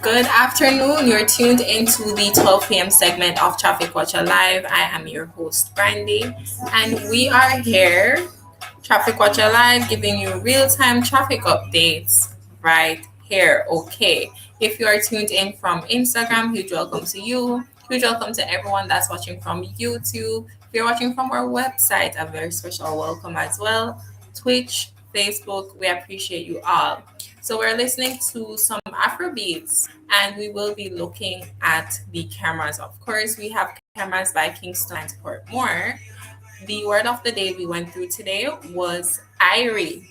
Good afternoon. You're tuned into the 12 p.m. segment of Traffic Watcha Live. I am your host, Brandy, and we are here, Traffic Watcha Live, giving you real time traffic updates right here. Okay. If you are tuned in from Instagram, huge welcome to you. Huge welcome to everyone that's watching from YouTube. If you're watching from our website, a very special welcome as well. Twitch, Facebook, we appreciate you all. So we're listening to some Afrobeats and we will be looking at the cameras. Of course, we have cameras by Kingston and Portmore. The word of the day we went through today was Irie.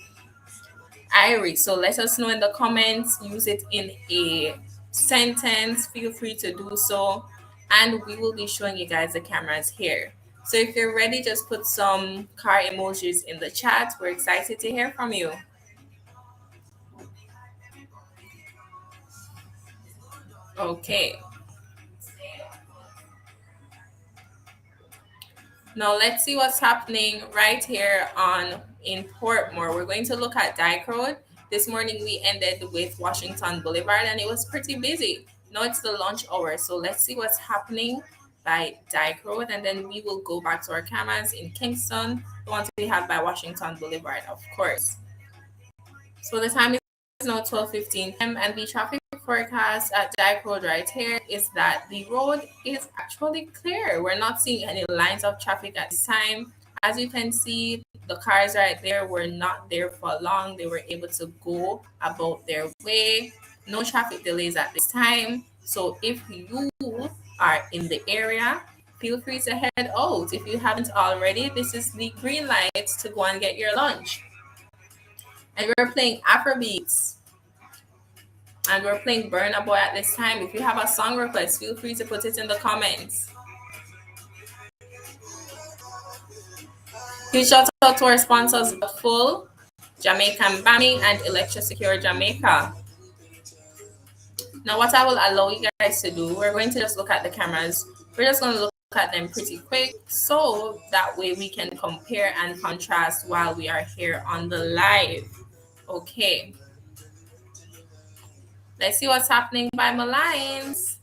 Irie. So let us know in the comments. Use it in a sentence. Feel free to do so. And we will be showing you guys the cameras here. So if you're ready, just put some car emojis in the chat. We're excited to hear from you. Okay. Now let's see what's happening right here on in Portmore. We're going to look at Dyke Road. This morning we ended with Washington Boulevard and it was pretty busy. Now it's the lunch hour, so let's see what's happening by Dyke Road and then we will go back to our cameras in Kingston, the ones we have by Washington Boulevard, of course. So the time is now 12:15 p.m. and the traffic forecast at Dyke Road right here is that the road is actually clear. We're not seeing any lines of traffic at this time. As you can see, the cars right there were not there for long. They were able to go about their way. No traffic delays at this time. So if you are in the area, feel free to head out. If you haven't already, this is the green light to go and get your lunch. And we're playing Afrobeats. And we're playing Burna Boy at this time. If you have a song request, feel free to put it in the comments. Huge shout out to our sponsors, Full, Jamaican Bami, and Electra Secure Jamaica. Now, what I will allow you guys to do, we're going to just look at the cameras. We're just going to look at them pretty quick so that way we can compare and contrast while we are here on the live. Okay. Let's see what's happening by my lines.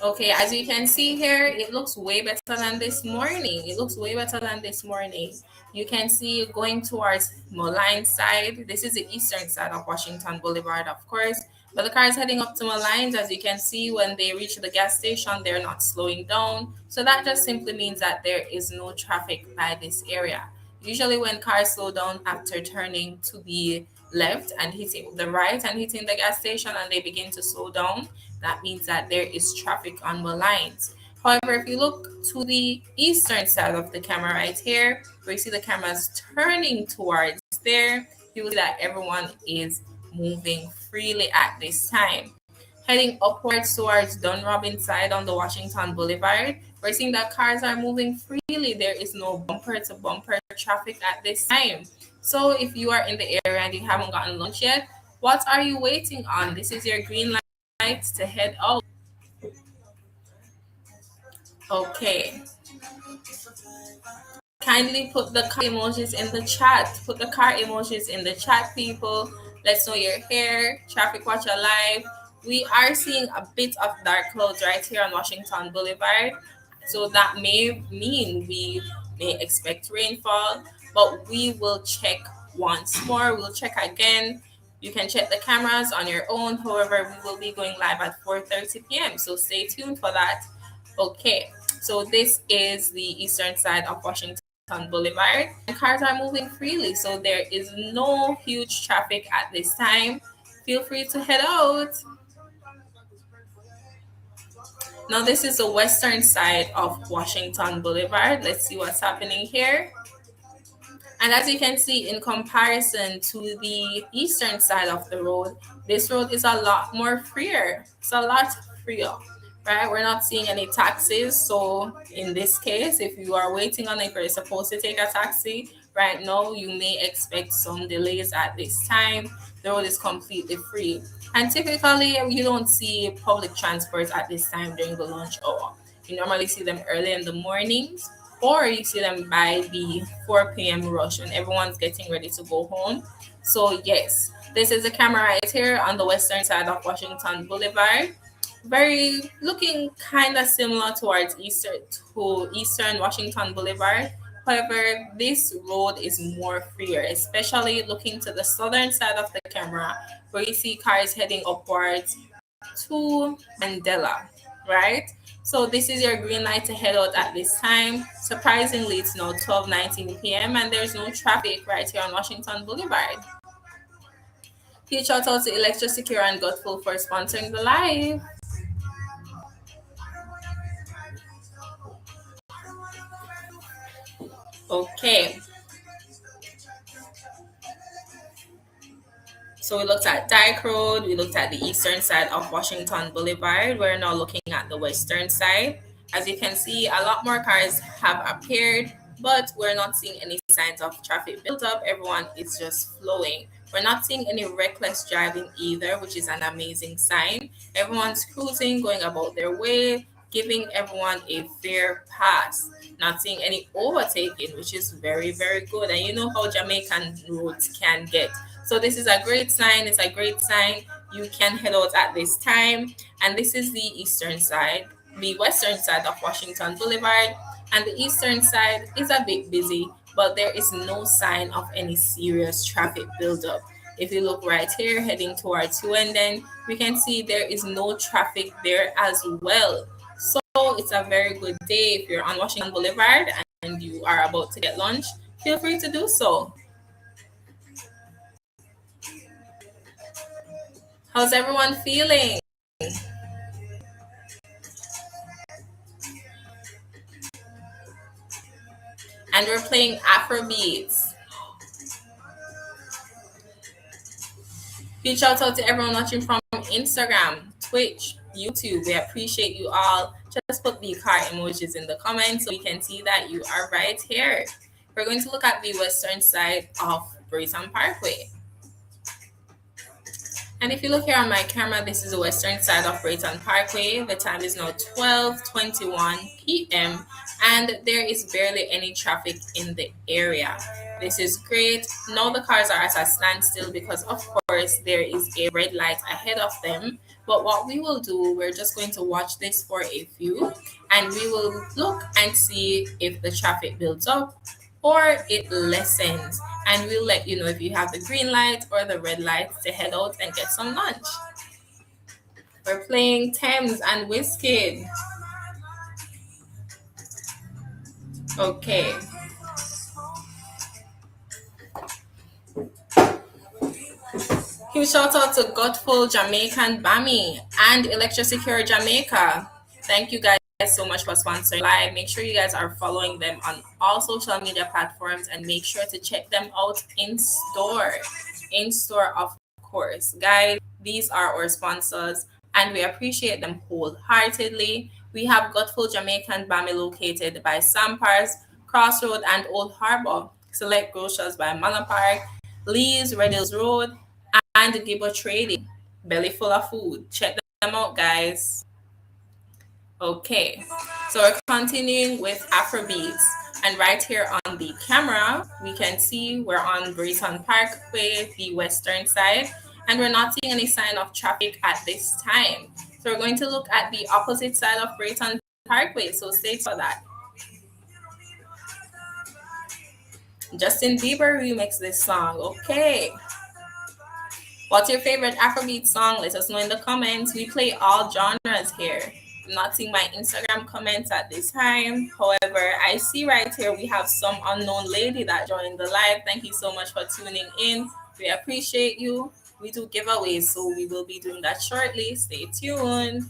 Okay, as you can see here, it looks way better than this morning. It looks way better than this morning. You can see going towards Moline side. This is the eastern side of Washington Boulevard, of course. But the car is heading up to Moline. As you can see, when they reach the gas station, they're not slowing down. So that just simply means that there is no traffic by this area. Usually when cars slow down after turning to the left and hitting the right and hitting the gas station and they begin to slow down, that means that there is traffic on the lines. However, if you look to the eastern side of the camera right here, where you see the cameras turning towards there, you will see that everyone is moving freely at this time. Heading upwards towards Dunrobin side on the Washington Boulevard, we're seeing that cars are moving freely. There is no bumper to bumper traffic at this time. So if you are in the area and you haven't gotten lunch yet, what are you waiting on? This is your green light to head out. Okay. Kindly put the car emojis in the chat. Put the car emojis in the chat, people. Let's know you're here. Traffic Watch Alive. We are seeing a bit of dark clouds right here on Washington Boulevard. So that may mean we may expect rainfall, but we will check once more. We'll check again. You can check the cameras on your own. However, we will be going live at 4:30 p.m. So stay tuned for that. Okay, so this is the eastern side of Washington Boulevard. And cars are moving freely, so there is no huge traffic at this time. Feel free to head out. Now this is the western side of Washington Boulevard. Let's see what's happening here. And as you can see, in comparison to the eastern side of the road, this road is a lot more freer. It's a lot freer, right? We're not seeing any taxis. So in this case, if you are waiting on it or you're supposed to take a taxi, right now you may expect some delays at this time. The road is completely free. And typically, you don't see public transport at this time during the lunch hour. You normally see them early in the mornings, or you see them by the 4 p.m. rush when everyone's getting ready to go home. So yes, This is the camera right here on the western side of Washington Boulevard. Very looking kind of similar towards eastern Washington Boulevard. However, this road is more freer, especially looking to the southern side of the camera, where you see cars heading upwards to Mandela, right? So this is your green light to head out at this time. Surprisingly, it's now 12:19 p.m. and there's no traffic right here on Washington Boulevard. Huge shout out to Electrosecure and Godful for sponsoring the live. Okay, so we looked at Dyke Road, we looked at the eastern side of Washington Boulevard. We're now looking at the western side. As you can see, a lot more cars have appeared, but we're not seeing any signs of traffic buildup. Everyone is just flowing. We're not seeing any reckless driving either, which is an amazing sign. Everyone's cruising, going about their way, giving everyone a fair pass. Not seeing any overtaking, which is very, very good. And you know how Jamaican roads can get. So this is a great sign. It's a great sign. You can head out at this time. And this is the eastern side, the western side of Washington Boulevard. And the eastern side is a bit busy, but there is no sign of any serious traffic buildup. If you look right here, heading towards Huenden, we can see there is no traffic there as well. So it's a very good day. If you're on Washington Boulevard and you are about to get lunch, feel free to do so. How's everyone feeling? And we're playing Afrobeats. Huge shout out to everyone watching from Instagram, Twitch, YouTube. We appreciate you all. Just put the car emojis in the comments so we can see that you are right here. We're going to look at the western side of Brayton Parkway. And if you look here on my camera, this is the western side of Brayton Parkway. The time is now 12:21 p.m. and there is barely any traffic in the area. This is great. Now the cars are at a standstill because, of course, there is a red light ahead of them. But what we will do, we're just going to watch this for a few and we will look and see if the traffic builds up or it lessens. And we'll let you know if you have the green light or the red light to head out and get some lunch. We're playing Thames and Wizkid. Okay. Huge shout out to Godful Jamaican Bami and Electrosecure Jamaica. Thank you guys so much for sponsoring live. Make sure you guys are following them on all social media platforms and make sure to check them out in store. In store, of course. Guys, these are our sponsors and we appreciate them wholeheartedly. We have Godful Jamaican Bami located by Sampars, Crossroad, and Old Harbor. Select Grocers by Manor Park, Lee's, Red Hills Road, and Gibbo Trading. Belly full of food. Check them out, guys. Okay, so we're continuing with Afrobeats. And right here on the camera, we can see we're on Brayton Parkway, the western side, and we're not seeing any sign of traffic at this time. So we're going to look at the opposite side of Brayton Parkway, so stay for that. Justin Bieber remixed this song, okay. What's your favorite Afrobeat song? Let us know in the comments. We play all genres here. I'm not seeing my Instagram comments at this time. However, I see right here we have some unknown lady that joined the live. Thank you so much for tuning in. We appreciate you. We do giveaways, so we will be doing that shortly. Stay tuned.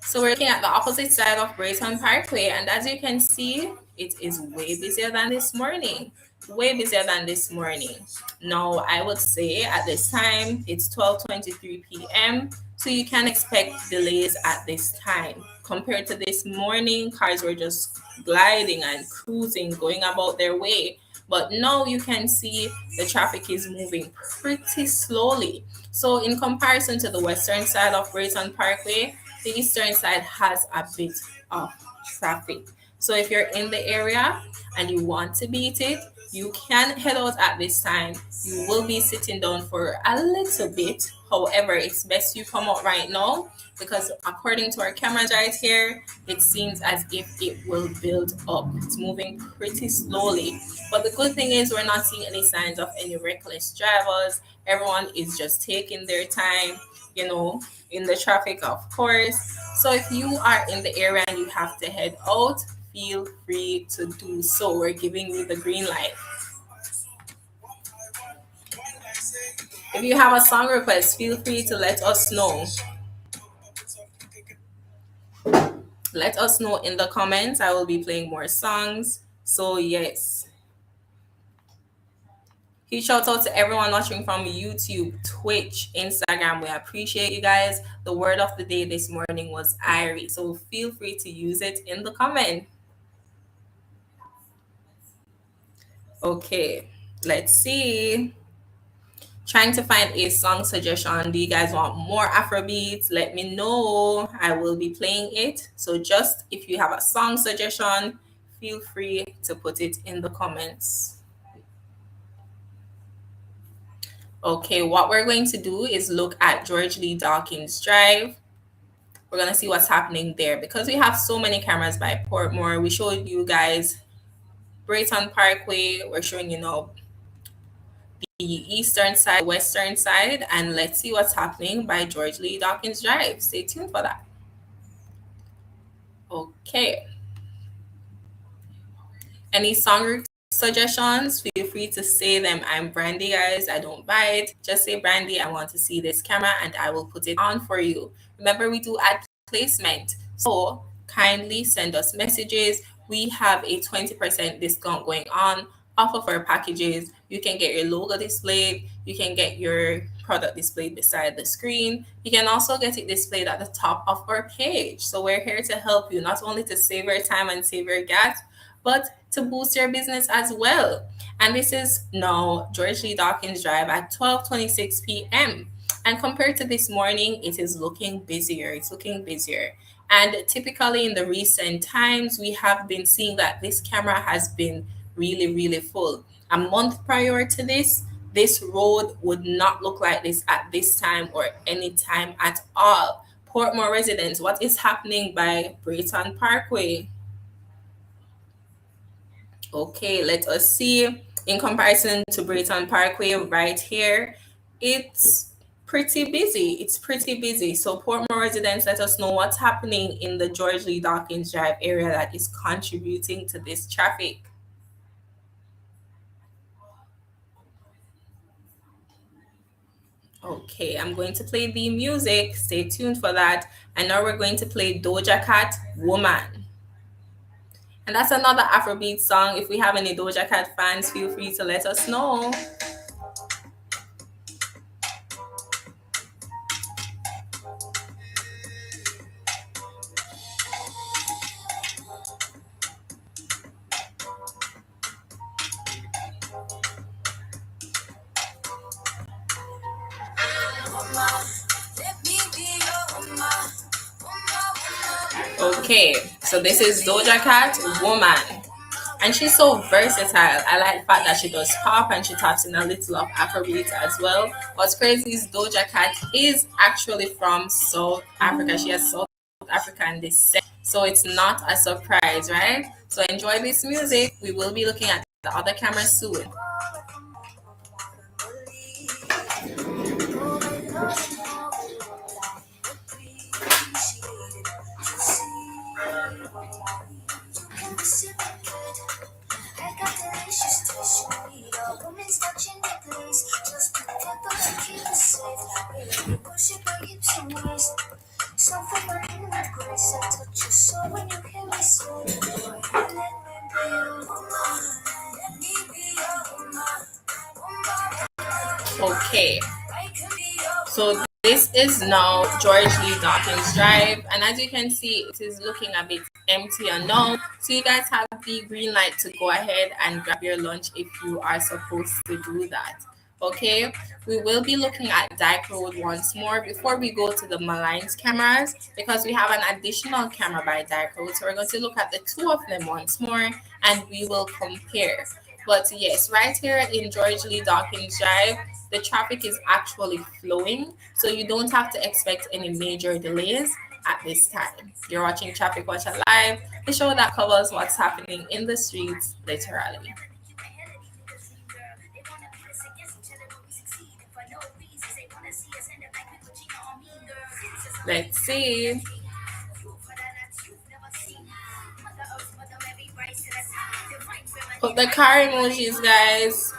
So we're looking at the opposite side of Brayton Parkway, and as you can see, it is way busier than this morning. Way busier than this morning. Now, I would say at this time, it's 12:23 p.m., so you can expect delays at this time. Compared to this morning, cars were just gliding and cruising, going about their way. But now you can see the traffic is moving pretty slowly. So in comparison to the western side of Brayton Parkway, the eastern side has a bit of traffic. So if you're in the area and you want to beat it, You can head out at this time. You will be sitting down for a little bit. However, it's best you come out right now because according to our cameras right here, it seems as if it will build up. It's moving pretty slowly. But the good thing is we're not seeing any signs of any reckless drivers. Everyone is just taking their time, you know, in the traffic, of course. So if you are in the area and you have to head out, feel free to do so. We're giving you the green light. If you have a song request, feel free to let us know. Let us know in the comments. I will be playing more songs. So, yes. Huge shout out to everyone watching from YouTube, Twitch, Instagram. We appreciate you guys. The word of the day this morning was Irie. So, feel free to use it in the comment. Okay, let's see. Trying to find a song suggestion. Do you guys want more Afrobeats? Let me know. I will be playing it. So just if you have a song suggestion, feel free to put it in the comments. Okay, what we're going to do is look at George Lee Dawkins Drive. We're going to see what's happening there. Because we have so many cameras by Portmore, we showed you guys Brayton Parkway. We're showing you now the eastern side, western side, and let's see what's happening by George Lee Dawkins Drive. Stay tuned for that. Okay. Any song suggestions? Feel free to say them. I'm Brandy, guys. I don't bite. Just say Brandy. I want to see this camera, and I will put it on for you. Remember, we do ad placement, so kindly send us messages. We have a 20% discount going on off of our packages. You can get your logo displayed. You can get your product displayed beside the screen. You can also get it displayed at the top of our page. So we're here to help you, not only to save your time and save your gas, but to boost your business as well. And this is now George Lee Dawkins Drive at 12:26 p.m. And compared to this morning, it is looking busier. It's looking busier. And typically in the recent times, we have been seeing that this camera has been really, really full. A month prior to this road would not look like this at this time or any time at all. Portmore residents, what is happening by Brayton Parkway? Okay, let us see. In comparison to Brayton Parkway right here, it's pretty busy. It's pretty busy. So Portmore residents, let us know what's happening in the George Lee Dawkins Drive area that is contributing to this traffic. Okay, I'm going to play the music. Stay tuned for that. And now we're going to play Doja Cat, Woman. And that's another Afrobeat song. If we have any Doja Cat fans, feel free to let us know. Okay, so this is Doja Cat, Woman. And she's so versatile. I like the fact that she does pop and she taps in a little of Afrobeat as well. What's crazy is Doja Cat is actually from South Africa. She has South African descent. So it's not a surprise, right? So enjoy this music. We will be looking at the other camera soon. Okay, so this is now George Lee Dawkins Drive, and as you can see, it is looking a bit emptier now. So you guys have the green light to go ahead and grab your lunch if you are supposed to do that. Okay, we will be looking at Dyke Road once more before we go to the Malines cameras because we have an additional camera by Dyke Road. So we're going to look at the two of them once more and we will compare. But yes, right here in George Lee Dawkins Drive, the traffic is actually flowing, so you don't have to expect any major delays at this time. You're watching Traffic Watcher Live, the show that covers what's happening in the streets, literally. Let's see. Put the car emojis, guys.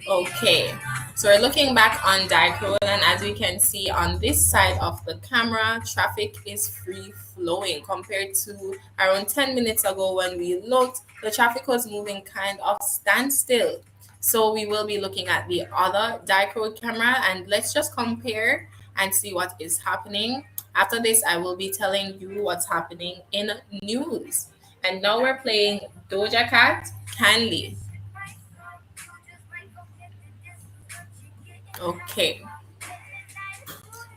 Okay, so we're looking back on Dyke Road, and as we can see on this side of the camera, traffic is free flowing compared to around 10 minutes ago when we looked. The traffic was moving kind of standstill. So we will be looking at the other Dyke Road camera, and let's just compare and see what is happening. After this, I will be telling you what's happening in news. And now we're playing Doja Cat, Candy. Okay.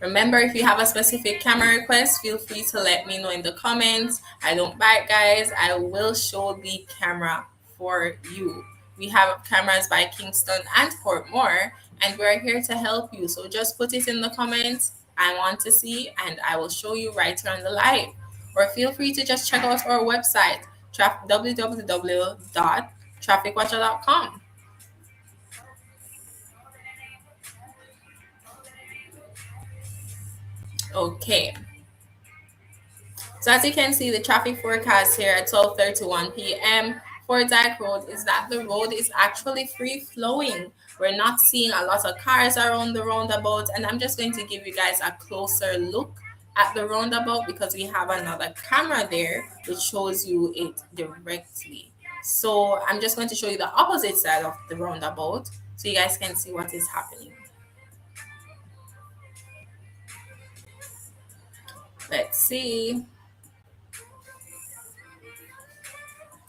Remember, if you have a specific camera request, feel free to let me know in the comments. I don't bite, guys. I will show the camera for you. We have cameras by Kingston and Portmore, and we're here to help you. So just put it in the comments. I want to see, and I will show you right here on the live. Or feel free to just check out our website, www.trafficwatcher.com. Okay. So as you can see, the traffic forecast here at 12:31 p.m. for Dyke Road is that the road is actually free flowing. We're not seeing a lot of cars around the roundabout, and I'm just going to give you guys a closer look at the roundabout because we have another camera there which shows you it directly. So I'm just going to show you the opposite side of the roundabout so you guys can see what is happening. Let's see.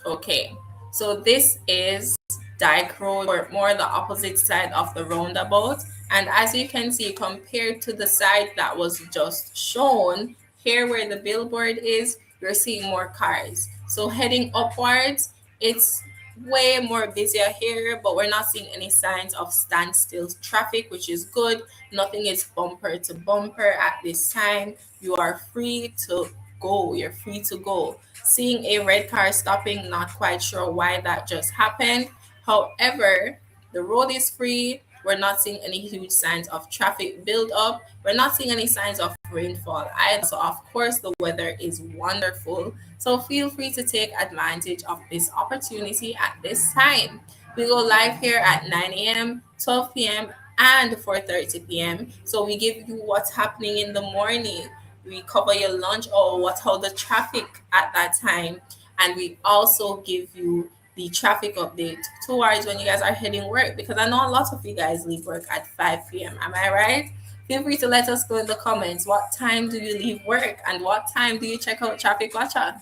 Okay, so this is Dyke Road, or more the opposite side of the roundabout. And as you can see, compared to the side that was just shown, here where the billboard is, you're seeing more cars. So heading upwards, it's way more busier here, but we're not seeing any signs of standstill traffic, which is good. Nothing is bumper to bumper at this time. You are free to go. You're free to go. Seeing a red car stopping, not quite sure why that just happened. However, the road is free. We're not seeing any huge signs of traffic build up. We're not seeing any signs of rainfall either. So, of course, the weather is wonderful. So, feel free to take advantage of this opportunity at this time. We go live here at 9 a.m., 12 p.m., and 4:30 p.m. So, we give you what's happening in the morning. We cover your lunch or how the traffic at that time, and we also give you the traffic update towards when you guys are heading work, because I know a lot of you guys leave work at 5 p.m. Am I right? Feel free to let us know in the comments, what time do you leave work and what time do you check out Traffic Watcher?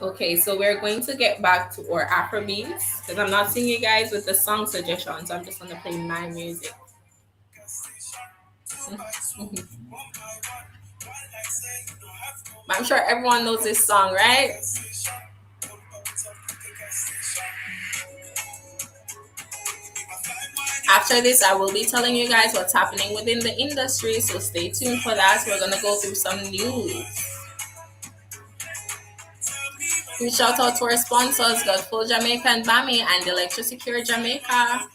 Okay, so we're going to get back to our Afrobeats because I'm not seeing you guys with the song suggestions. So I'm just going to play my music. I'm sure everyone knows this song, right? After this, I will be telling you guys what's happening within the industry, so stay tuned for that. We're going to go through some news. We shout out to our sponsors, Godful Jamaica and Bami, and Electrosecure Jamaica.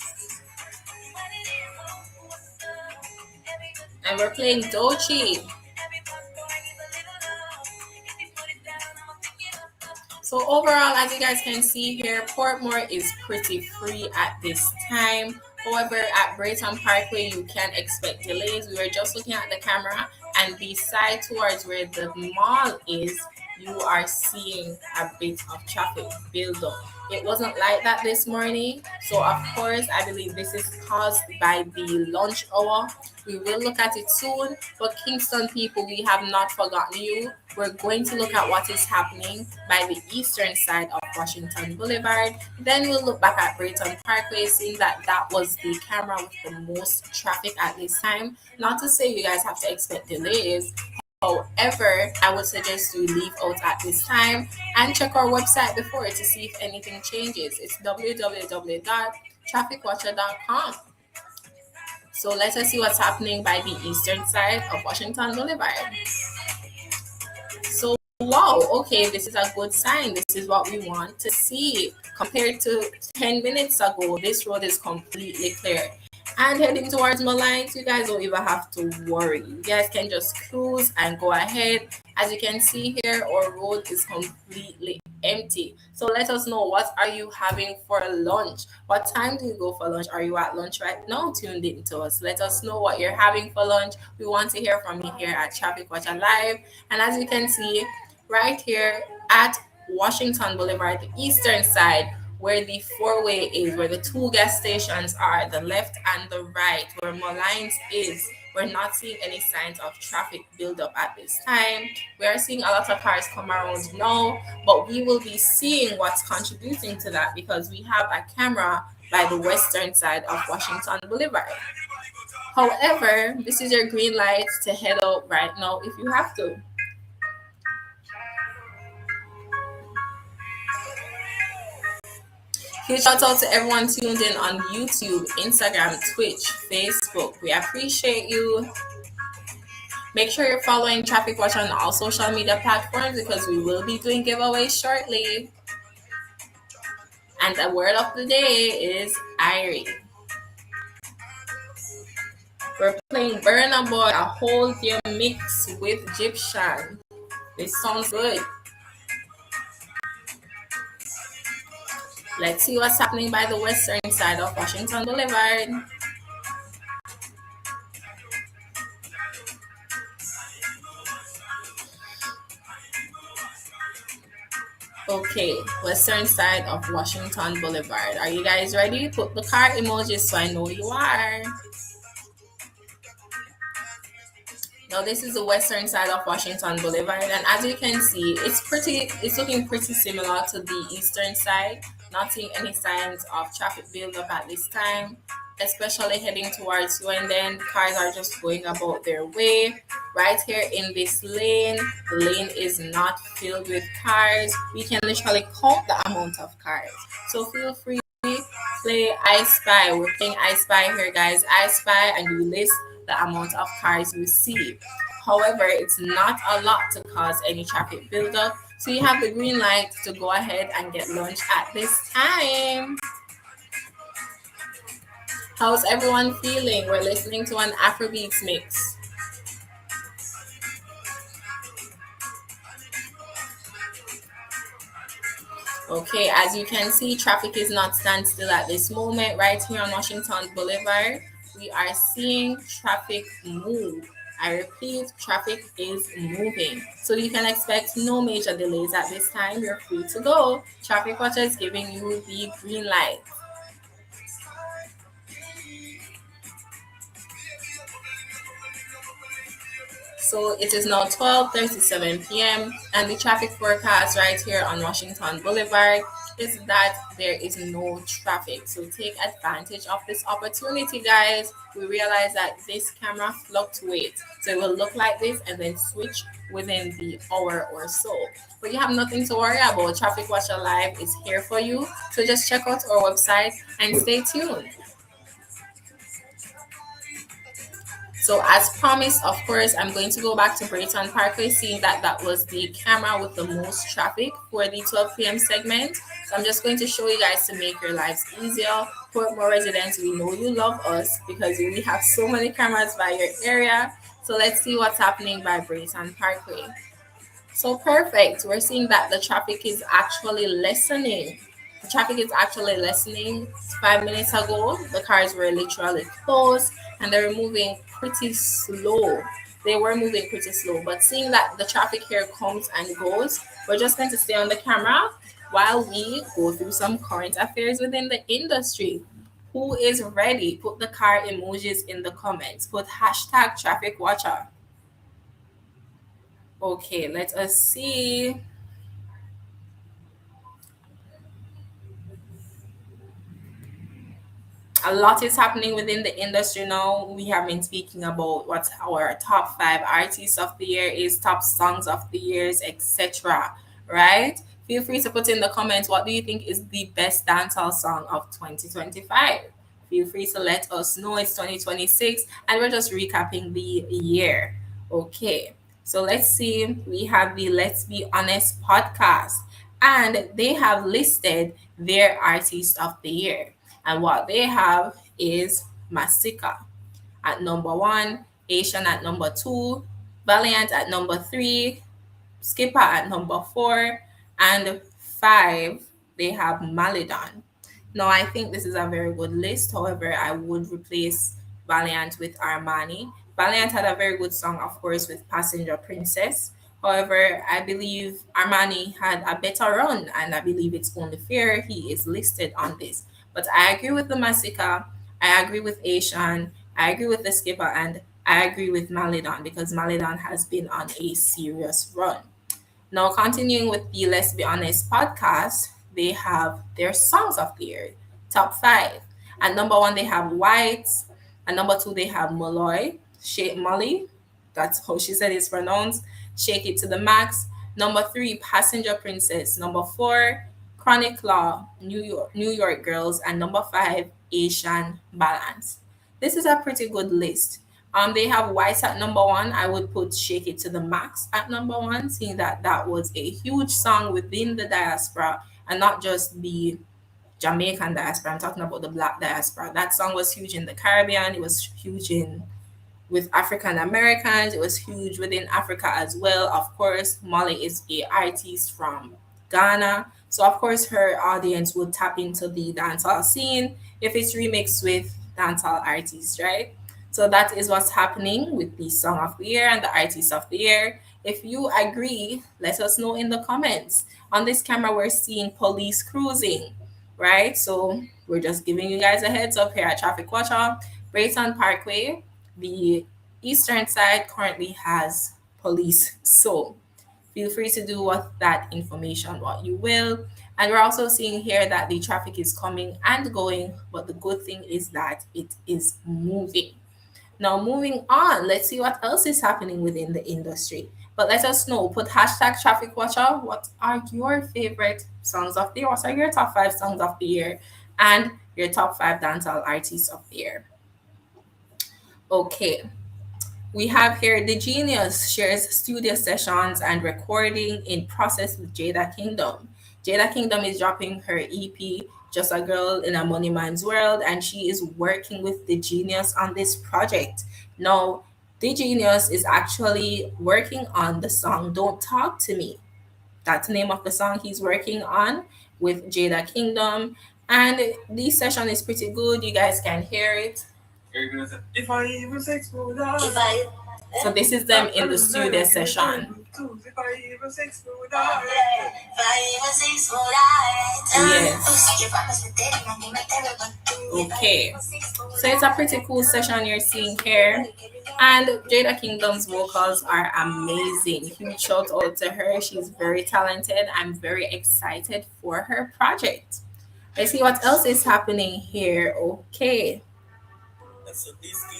And we're playing Dochi. So overall, as you guys can see here, Portmore is pretty free at this time. However, at Brayton Parkway, you can expect delays. We were just looking at the camera, and the side towards where the mall is, you are seeing a bit of traffic build up. It wasn't like that this morning. So of course, I believe this is caused by the lunch hour. We will look at it soon. But Kingston people, we have not forgotten you. We're going to look at what is happening by the eastern side of Washington Boulevard. Then we'll look back at Brayton Parkway, seeing that that was the camera with the most traffic at this time. Not to say you guys have to expect delays. However, I would suggest you leave out at this time and check our website before to see if anything changes. It's www.trafficwatcher.com. So let us see what's happening by the eastern side of Washington Boulevard. So, wow, okay, this is a good sign. This is what we want to see. Compared to 10 minutes ago, this road is completely clear. And heading towards Malines, you guys don't even have to worry. You guys can just cruise and go ahead. As you can see here, our road is completely empty. So let us know, what are you having for lunch? What time do you go for lunch? Are you at lunch right now? Tuned in to us. Let us know what you're having for lunch. We want to hear from you here at Traffic Watcher Live. And as you can see, right here at Washington Boulevard, the eastern side, where the four-way is, where the two gas stations are, the left and the right, where Malines is. We're not seeing any signs of traffic buildup at this time. We are seeing a lot of cars come around now, but we will be seeing what's contributing to that because we have a camera by the western side of Washington Boulevard. However, this is your green light to head out right now if you have to. Huge shout out to everyone tuned in on YouTube, Instagram, Twitch, Facebook. We appreciate you. Make sure you're following Traffic Watch on all social media platforms because we will be doing giveaways shortly. And the word of the day is Irie. We're playing Burna Boy, a whole year mix with Egyptian. This sounds good. Let's see what's happening by the western side of Washington Boulevard. Okay, western side of Washington Boulevard. Are you guys ready? Put the car emojis so I know you are. Now this is the western side of Washington Boulevard, and as you can see, it's looking pretty similar to the eastern side. Not seeing any signs of traffic buildup at this time, especially heading towards you, and then cars are just going about their way. Right here in this lane, the lane is not filled with cars. We can literally count the amount of cars. So feel free to play I Spy. We're playing I Spy here, guys. I Spy, and you list the amount of cars you see. However, it's not a lot to cause any traffic buildup. So you have the green light to go ahead and get lunch at this time. How's everyone feeling? We're listening to an Afrobeats mix. Okay, as you can see, traffic is not standstill at this moment. Right here on Washington Boulevard, we are seeing traffic move. I repeat, traffic is moving. So you can expect no major delays at this time. You're free to go. Traffic Watcher is giving you the green light. So it is now 12:37 p.m. and the traffic forecast right here on Washington Boulevard is that there is no traffic. So take advantage of this opportunity, guys. We realize that this camera fluctuates. So it will look like this and then switch within the hour or so. But you have nothing to worry about. Traffic Watcher Live is here for you. So just check out our website and stay tuned. So as promised, of course, I'm going to go back to Brayton Parkway, seeing that that was the camera with the most traffic for the 12 p.m. segment. So I'm just going to show you guys to make your lives easier. Portmore residents, we know you love us because we have so many cameras by your area. So let's see what's happening by Brayton Parkway. So perfect. We're seeing that the traffic is actually lessening. The traffic is actually lessening. 5 minutes ago, the cars were literally closed and they were moving pretty slow. They were moving pretty slow, but seeing that the traffic here comes and goes, we're just going to stay on the camera while we go through some current affairs within the industry. Who is ready? Put the car emojis in the comments. Put hashtag traffic watcher. Okay, let us see. A lot is happening within the industry now. We have been speaking about what our top five artists of the year is, top songs of the years, etc. Right? Feel free to put in the comments what do you think is the best dancehall song of 2025. Feel free to let us know. It's 2026 and we're just recapping the year. Okay. So let's see. We have the Let's Be Honest podcast and they have listed their artist of the year. And what they have is Masika at number one, Asian at number two, Valiant at number three, Skipper at number four, and five, they have Maladon. Now, I think this is a very good list. However, I would replace Valiant with Armani. Valiant had a very good song, of course, with Passenger Princess. However, I believe Armani had a better run, and I believe it's only fair he is listed on this. But I agree with the Massacre, I agree with Asian, I agree with the Skipper, and I agree with Maladon because Maladon has been on a serious run. Now, continuing with the Let's Be Honest podcast, they have their songs of the year, top five. At number one, they have White. At number two, they have Molloy, Shake Molly. That's how she said it's pronounced. Shake It to the Max. Number three, Passenger Princess. Number four, Chronic Law, New York Girls. And number five, Asian Balance. This is a pretty good list. They have White at number one. I would put Shake It to the Max at number one, seeing that that was a huge song within the diaspora and not just the Jamaican diaspora. I'm talking about the Black diaspora. That song was huge in the Caribbean. It was huge in with African Americans. It was huge within Africa as well. Of course, Molly is a artist from Ghana. So of course her audience would tap into the dancehall scene if it's remixed with dancehall artists, right? So that is what's happening with the song of the year and the artist of the year. If you agree, let us know in the comments. On this camera, we're seeing police cruising, right? So we're just giving you guys a heads up here at Traffic Watcher. Brayton Parkway, the eastern side currently has police. So feel free to do with that information what you will. And we're also seeing here that the traffic is coming and going, but the good thing is that it is moving. Now, moving on, let's see what else is happening within the industry. But let us know. Put hashtag traffic watcher. What are your favorite songs of the year? What are your top five songs of the year? And your top five dancehall artists of the year. Okay. We have here The Genius shares studio sessions and recording in process with Jada Kingdom. Jada Kingdom is dropping her EP, Just a Girl in a Money Man's World, and she is working with The Genius on this project. Now, The Genius is actually working on the song Don't Talk to Me. That's the name of the song he's working on with Jada Kingdom. And this session is pretty good. You guys can hear it. If I even sex food, so this is them in the studio session. Yes. Okay. So it's a pretty cool session you're seeing here. And Jada Kingdom's vocals are amazing. Huge shout out to her. She's very talented. I'm very excited for her project. Let's see what else is happening here. Okay.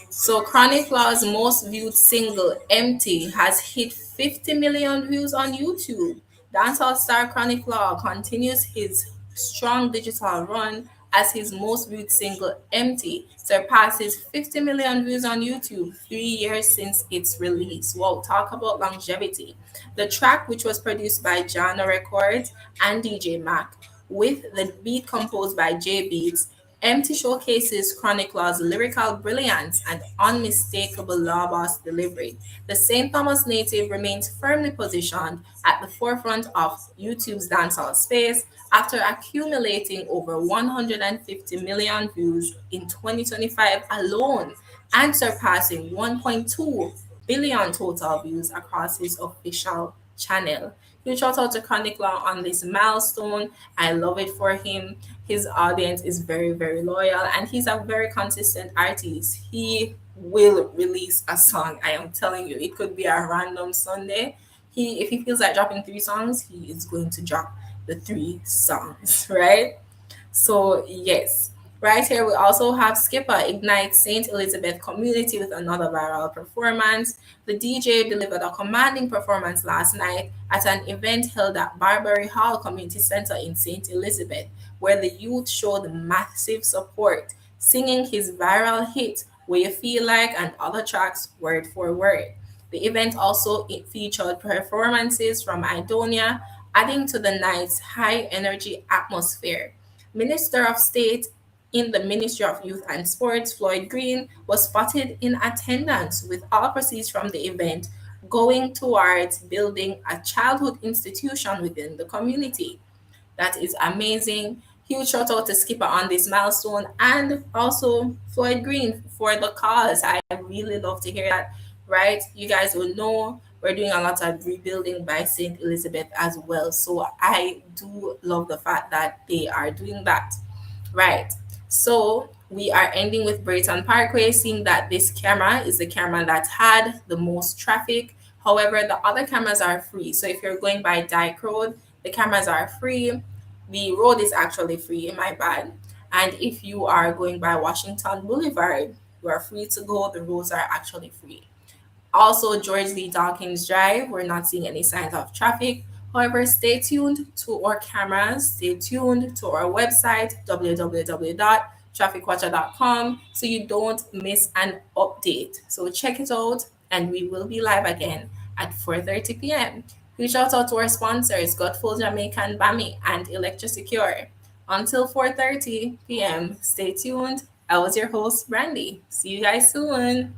So Chronic Law's most viewed single, Empty, has hit 50 million views on YouTube. Dancehall star Chronic Law continues his strong digital run as his most viewed single, Empty, surpasses 50 million views on YouTube 3 years since its release. Wow, talk about longevity. The track, which was produced by Jana Records and DJ Mac, with the beat composed by J Beats, Empty showcases Chronic Law's lyrical brilliance and unmistakable law boss delivery. The St. Thomas native remains firmly positioned at the forefront of YouTube's dancehall space after accumulating over 150 million views in 2025 alone and surpassing 1.2 billion total views across his official channel. Huge shout out to Chronic Law on this milestone. I love it for him. His audience is very, very loyal, and he's a very consistent artist. He will release a song. I am telling you, it could be a random Sunday. If he feels like dropping 3 songs, he is going to drop the 3 songs, right? So, yes, right here we also have Skipper ignite St. Elizabeth community with another viral performance. The DJ delivered a commanding performance last night at an event held at Barbary Hall Community Center in St. Elizabeth, where the youth showed massive support, singing his viral hit, Where You Feel Like, and other tracks word for word. The event also featured performances from Idonia, adding to the night's high energy atmosphere. Minister of State in the Ministry of Youth and Sports, Floyd Green, was spotted in attendance with all proceeds from the event going towards building a childhood institution within the community. That is amazing. Huge shout out to Skipper on this milestone and also Floyd Green for the cause. I really love to hear that, right? You guys will know we're doing a lot of rebuilding by St. Elizabeth as well. So I do love the fact that they are doing that. Right. So we are ending with Brayton Parkway, seeing that this camera is the camera that had the most traffic. However, the other cameras are free. So if you're going by Dyke Road, the cameras are free. The road is actually free, my bad. And if you are going by Washington Boulevard, you are free to go. The roads are actually free. Also, George Lee Dawkins Drive, we're not seeing any signs of traffic. However, stay tuned to our cameras, stay tuned to our website, www.trafficwatcher.com, so you don't miss an update. So check it out, and we will be live again at 4:30 p.m. We shout out to our sponsors, Godful Jamaican Bami and Electrosecure. Until 4:30 p.m., stay tuned. I was your host, Brandy. See you guys soon.